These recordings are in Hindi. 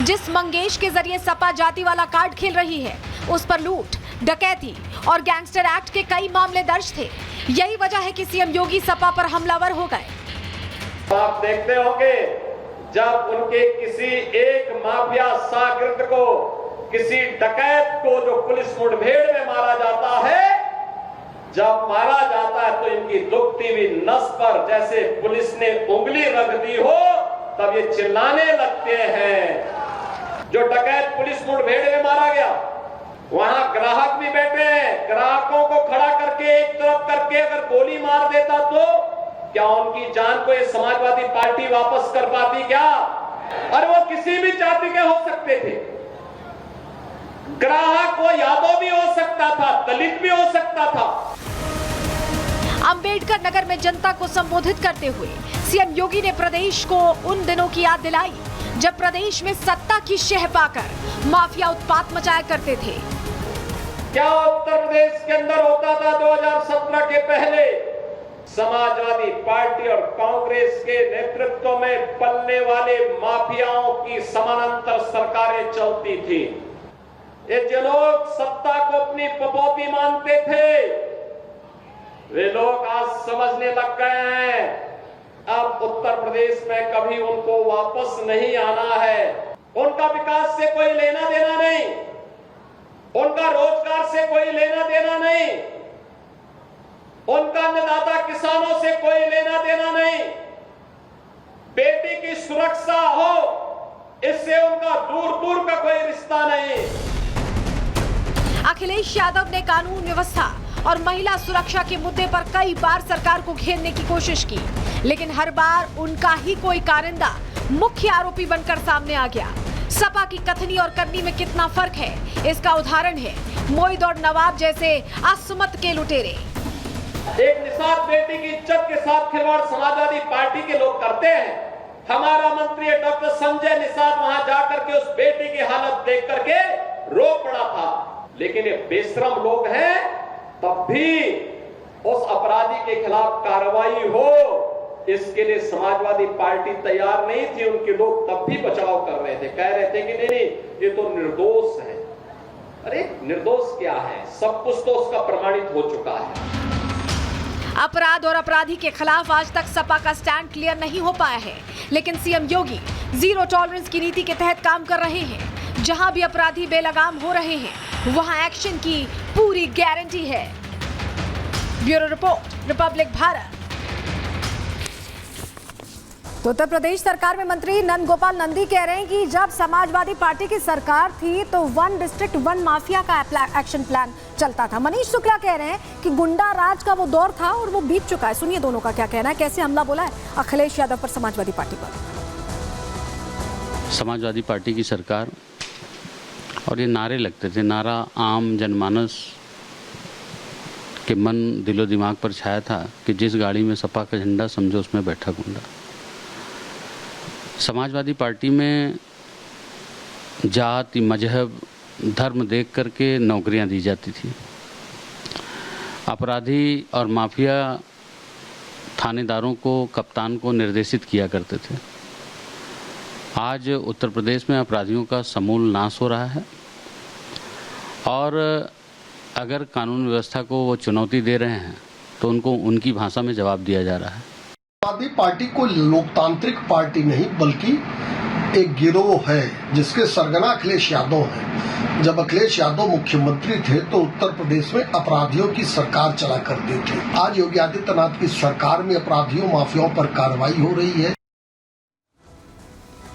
जिस मंगेश के जरिए सपा जाति वाला कार्ड खेल रही है, उस पर लूट, डकैती और गैंगस्टर एक्ट के कई मामले दर्ज थे। यही वजह है कि सीएम योगी सपा पर हमलावर हो गए। आप देखते होंगे जब उनके किसी एक माफिया शागिर्द को, किसी डकैत को जो पुलिस मुठभेड़ में मारा जाता है, जब मारा जाता है तो इनकी दुखती हुई नस पर जैसे पुलिस ने उंगली रख दी हो, तब ये चिल्लाने लगते हैं। जो डकैत पुलिस मुठभेड़ में मारा गया, वहां ग्राहक भी बैठे हैं, ग्राहकों को खड़ा करके एक तरफ करके अगर गोली मार देता तो क्या उनकी जान को ये समाजवादी पार्टी वापस कर पाती क्या? और वो किसी भी जाति के हो सकते थे। ग्राहक वो यादव भी हो सकता था, दलित भी हो सकता था। अंबेडकर नगर में जनता को संबोधित करते हुए सीएम योगी ने प्रदेश को उन दिनों की याद दिलाई जब प्रदेश में सत्ता की शह पाकर माफिया उत्पात मचाया करते थे। क्या उत्तर प्रदेश के अंदर होता था 2017 के पहले? समाजवादी पार्टी और कांग्रेस के नेतृत्व में पलने वाले माफियाओं की समानांतर सरकारें चलती थी। ये जो लोग सत्ता को अपनी पपौती मानते थे, वे लोग आज समझने लग गए हैं अब उत्तर प्रदेश में कभी उनको वापस नहीं आना है। उनका विकास से कोई लेना देना नहीं, उनका रोजगार से कोई लेना देना नहीं, उनका अन्नदाता किसानों से कोई लेना देना नहीं। बेटी की सुरक्षा हो, इससे उनका दूर दूर का कोई रिश्ता नहीं। अखिलेश यादव ने कानून व्यवस्था और महिला सुरक्षा के मुद्दे पर कई बार सरकार को घेरने की कोशिश की, लेकिन हर बार उनका ही कोई कारिंदा मुख्य आरोपी बनकर सामने आ गया। सपा की कथनी और करनी में कितना फर्क है, इसका उदाहरण है मोईद और नवाब जैसे असमत के लुटेरे। एक निषाद बेटी की इज्जत के साथ खिलवाड़ समाजवादी पार्टी के लोग करते हैं। हमारा मंत्री डॉक्टर संजय निषाद वहां जाकर के उस बेटी की हालत देख करके रो पड़ा था, लेकिन ये बेशरम लोग हैं, तब भी उस अपराधी के खिलाफ कार्रवाई हो, इसके लिए समाजवादी पार्टी तैयार नहीं थी। उनके लोग तब भी बचाव कर रहे थे, कह रहे थे कि नहीं ये तो निर्दोष है। अरे निर्दोष क्या है, सब कुछ तो उसका प्रमाणित हो चुका है। अपराध और अपराधी के खिलाफ आज तक सपा का स्टैंड क्लियर नहीं हो पाया है, लेकिन सीएम योगी जीरो टॉलरेंस की नीति के तहत काम कर रहे हैं। जहां भी अपराधी बेलगाम हो रहे हैं, वहां एक्शन की पूरी गारंटी है। Bureau report, Republic Bharat. तो उत्तर प्रदेश सरकार में मंत्री नंद गोपाल नंदी कह रहे हैं कि जब समाजवादी पार्टी की सरकार थी तो 1 डिस्ट्रिक्ट 1 माफिया का एक्शन प्लान चलता था। मनीष शुक्ला कह रहे हैं कि गुंडा राज का वो दौर था और वो बीत चुका है। सुनिए दोनों का क्या कहना है, कैसे हमला बोला है अखिलेश यादव पर समाजवादी पार्टी पर। समाजवादी पार्टी की सरकार और ये नारे लगते थे, नारा आम जनमानस के मन दिलो दिमाग पर छाया था कि जिस गाड़ी में सपा का झंडा समझो उसमें बैठा गुंडा। समाजवादी पार्टी में जाति, मजहब, धर्म देख करके नौकरियां दी जाती थी। अपराधी और माफिया थानेदारों को, कप्तान को निर्देशित किया करते थे। आज उत्तर प्रदेश में अपराधियों का समूल नाश हो रहा है और अगर कानून व्यवस्था को वो चुनौती दे रहे हैं तो उनको उनकी भाषा में जवाब दिया जा रहा है। समाजवादी पार्टी को लोकतांत्रिक पार्टी नहीं बल्कि एक गिरोह है जिसके सरगना अखिलेश यादव हैं। जब अखिलेश यादव मुख्यमंत्री थे तो उत्तर प्रदेश में अपराधियों की सरकार चला करती थी। आज योगी आदित्यनाथ की सरकार में अपराधियों, माफियाओं पर कार्रवाई हो रही है।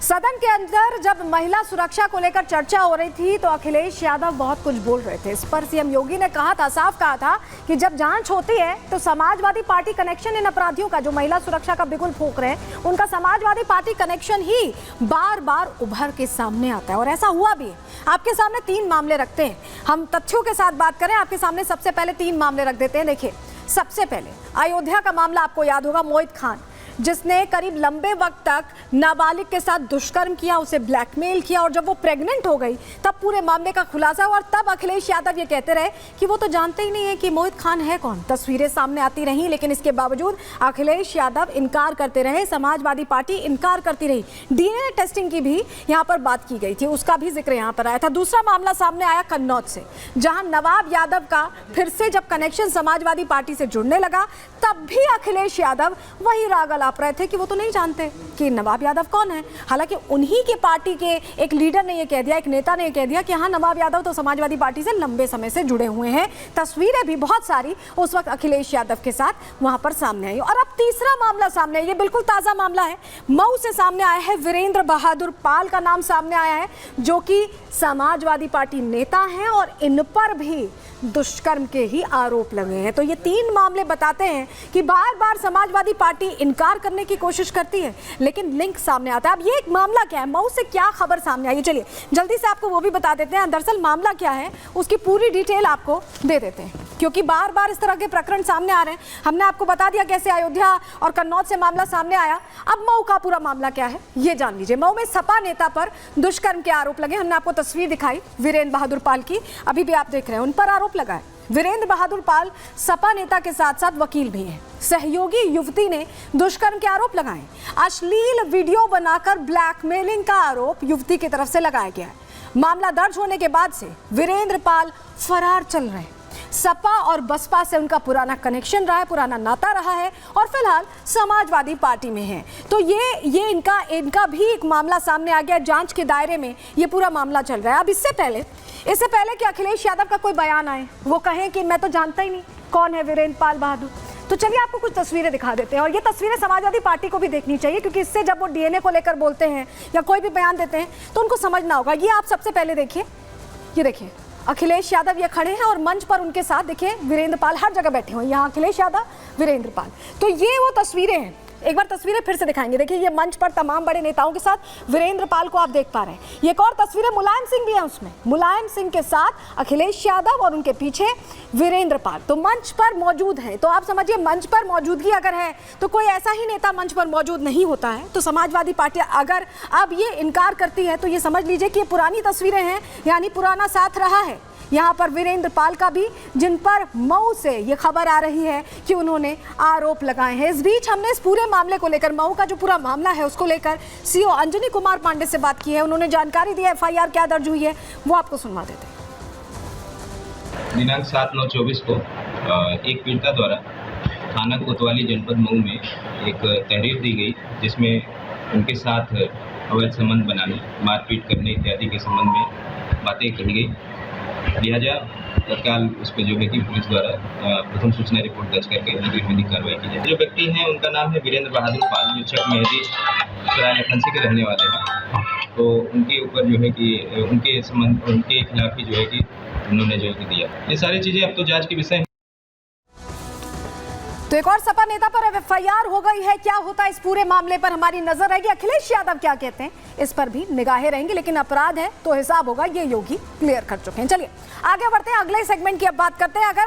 सदन के अंदर जब महिला सुरक्षा को लेकर चर्चा हो रही थी तो अखिलेश यादव बहुत कुछ बोल रहे थे। इस पर सीएम योगी ने कहा था, साफ कहा था कि जब जांच होती है तो समाजवादी पार्टी कनेक्शन इन अपराधियों का, जो महिला सुरक्षा का बिगुल फूंक रहे हैं, उनका समाजवादी पार्टी कनेक्शन ही बार बार उभर के सामने आता है। और ऐसा हुआ भी। आपके सामने 3 मामले रखते हैं, हम तथ्यों के साथ बात करें। आपके सामने सबसे पहले 3 मामले रख देते हैं। देखिए, सबसे पहले अयोध्या का मामला आपको याद होगा, मोईद खान जिसने करीब लंबे वक्त तक नाबालिग के साथ दुष्कर्म किया, उसे ब्लैकमेल किया और जब वो प्रेग्नेंट हो गई तब पूरे मामले का खुलासा हुआ। और तब अखिलेश यादव ये कहते रहे कि वो तो जानते ही नहीं है कि मोहित खान है कौन। तस्वीरें सामने आती रहीं, लेकिन इसके बावजूद अखिलेश यादव इनकार करते रहे, समाजवादी पार्टी इनकार करती रही। डीएनए टेस्टिंग की भी यहाँ पर बात की गई थी, उसका भी जिक्र यहाँ पर आया था। दूसरा मामला सामने आया कन्नौज से, जहां नवाब यादव का फिर से जब कनेक्शन समाजवादी पार्टी से जुड़ने लगा तब भी अखिलेश यादव वही राग अलाप रहे थे कि वो तो नहीं जानते कि नवाब यादव कौन है। हालांकि उन्हीं की पार्टी के एक लीडर ने यह कह दिया, एक नेता ने यह कह दिया कि हाँ, नवाब यादव तो समाजवादी पार्टी से लंबे समय से जुड़े हुए हैं। तस्वीरें भी बहुत सारी उस वक्त अखिलेश यादव के साथ वहां पर सामने आई। और अब तीसरा मामला सामने है, ये बिल्कुल ताजा मामला है, मऊ से सामने आया है। वीरेंद्र बहादुर पाल का नाम सामने आया है, जो कि समाजवादी पार्टी नेता हैं और इन पर भी दुष्कर्म के ही आरोप लगे हैं। तो ये तीन मामले बताते हैं कि बार बार समाजवादी पार्टी इनकार करने की कोशिश करती है, लेकिन लिंक सामने आता है। अब ये एक मामला क्या है, मऊ से क्या खबर सामने आई, चलिए जल्दी से आपको वो भी बता देते हैं। दरअसल मामला क्या है उसकी पूरी डिटेल आपको दे देते हैं, क्योंकि बार बार इस तरह के प्रकरण सामने आ रहे हैं। हमने आपको बता दिया कैसे अयोध्या और कन्नौज से मामला सामने आया। अब मऊ का पूरा मामला क्या है ये जान लीजिए। मऊ में सपा नेता पर दुष्कर्म के आरोप लगे। हमने आपको तस्वीर दिखाई वीरेंद्र बहादुर पाल की, अभी भी आप देख रहे हैं, उन पर आरोप लगा है। वीरेंद्र बहादुर पाल सपा नेता के साथ साथ वकील भी हैं। सहयोगी युवती ने दुष्कर्म के आरोप लगाए। अश्लील वीडियो बनाकर ब्लैकमेलिंग का आरोप युवती की तरफ से लगाया गया है। मामला दर्ज होने के बाद से वीरेंद्र पाल फरार चल रहे हैं। सपा और बसपा से उनका पुराना कनेक्शन रहा है, पुराना नाता रहा है और फिलहाल समाजवादी पार्टी में है। तो ये इनका भी एक मामला सामने आ गया, जांच के दायरे में ये पूरा मामला चल रहा है। अब इससे पहले कि अखिलेश यादव का कोई बयान आए, वो कहें कि मैं तो जानता ही नहीं कौन है वीरेंद्र पाल बहादुर, तो चलिए आपको कुछ तस्वीरें दिखा देते हैं। और ये तस्वीरें समाजवादी पार्टी को भी देखनी चाहिए, क्योंकि इससे जब वो डीएनए को लेकर बोलते हैं या कोई भी बयान देते हैं तो उनको समझना होगा। ये आप सबसे पहले देखिए, ये देखिए अखिलेश यादव ये खड़े हैं और मंच पर उनके साथ देखिए वीरेंद्र पाल हर जगह बैठे हुए हैं। यहाँ अखिलेश यादव, वीरेंद्र पाल, तो ये वो तस्वीरें हैं। एक बार तस्वीरें फिर से दिखाएंगे। देखिए ये मंच पर तमाम बड़े नेताओं के साथ वीरेंद्र पाल को आप देख पा रहे हैं। ये एक और तस्वीरें मुलायम सिंह भी हैं उसमें, मुलायम सिंह के साथ अखिलेश यादव और उनके पीछे वीरेंद्र पाल तो मंच पर मौजूद है। तो आप समझिए मंच पर मौजूदगी अगर है तो कोई ऐसा ही नेता मंच पर मौजूद नहीं होता है। तो समाजवादी पार्टी अगर अब ये इनकार करती है तो ये समझ लीजिए कि ये पुरानी तस्वीरें हैं, यानी पुराना साथ रहा है। यहाँ पर वीरेंद्र पाल का भी, जिन पर मऊ से ये खबर आ रही है कि उन्होंने आरोप लगाए हैं। इस बीच हमने इस पूरे मामले को लेकर, मऊ का जो पूरा मामला है उसको लेकर सीओ अंजनी कुमार पांडे से बात की है। उन्होंने जानकारी दी है एफआईआर क्या दर्ज हुई है, वो आपको सुनवा देते हैं। दिनांक 7/9/24 को एक पीड़िता द्वारा थाना कोतवाली जनपद मऊ में एक तहरीर दी गई, जिसमें उनके साथ अवैध संबंध बनाने, मारपीट करने इत्यादि के संबंध में बातें कही गई। लिहाजा तत्काल उस पर जो है कि पुलिस द्वारा प्रथम सूचना रिपोर्ट दर्ज करके विधिक कार्रवाई की जाए। जो व्यक्ति हैं उनका नाम है वीरेंद्र बहादुर पाल, जो चक मेहदी सराय लखनसी के रहने वाले हैं। तो उनके ऊपर जो है कि उनके खिलाफ ही जो है कि उन्होंने जो है कि दिया। ये सारी चीज़ें अब तो जांच के विषय हैं। तो एक और सपा नेता पर एफआईआर हो गई है। क्या होता है इस पूरे मामले पर हमारी नजर रहेगी। अखिलेश यादव क्या कहते हैं इस पर भी निगाहें रहेंगी, लेकिन अपराध है तो हिसाब होगा, ये योगी क्लियर कर चुके हैं। चलिए आगे बढ़ते हैं, अगले सेगमेंट की अब बात करते हैं। अगर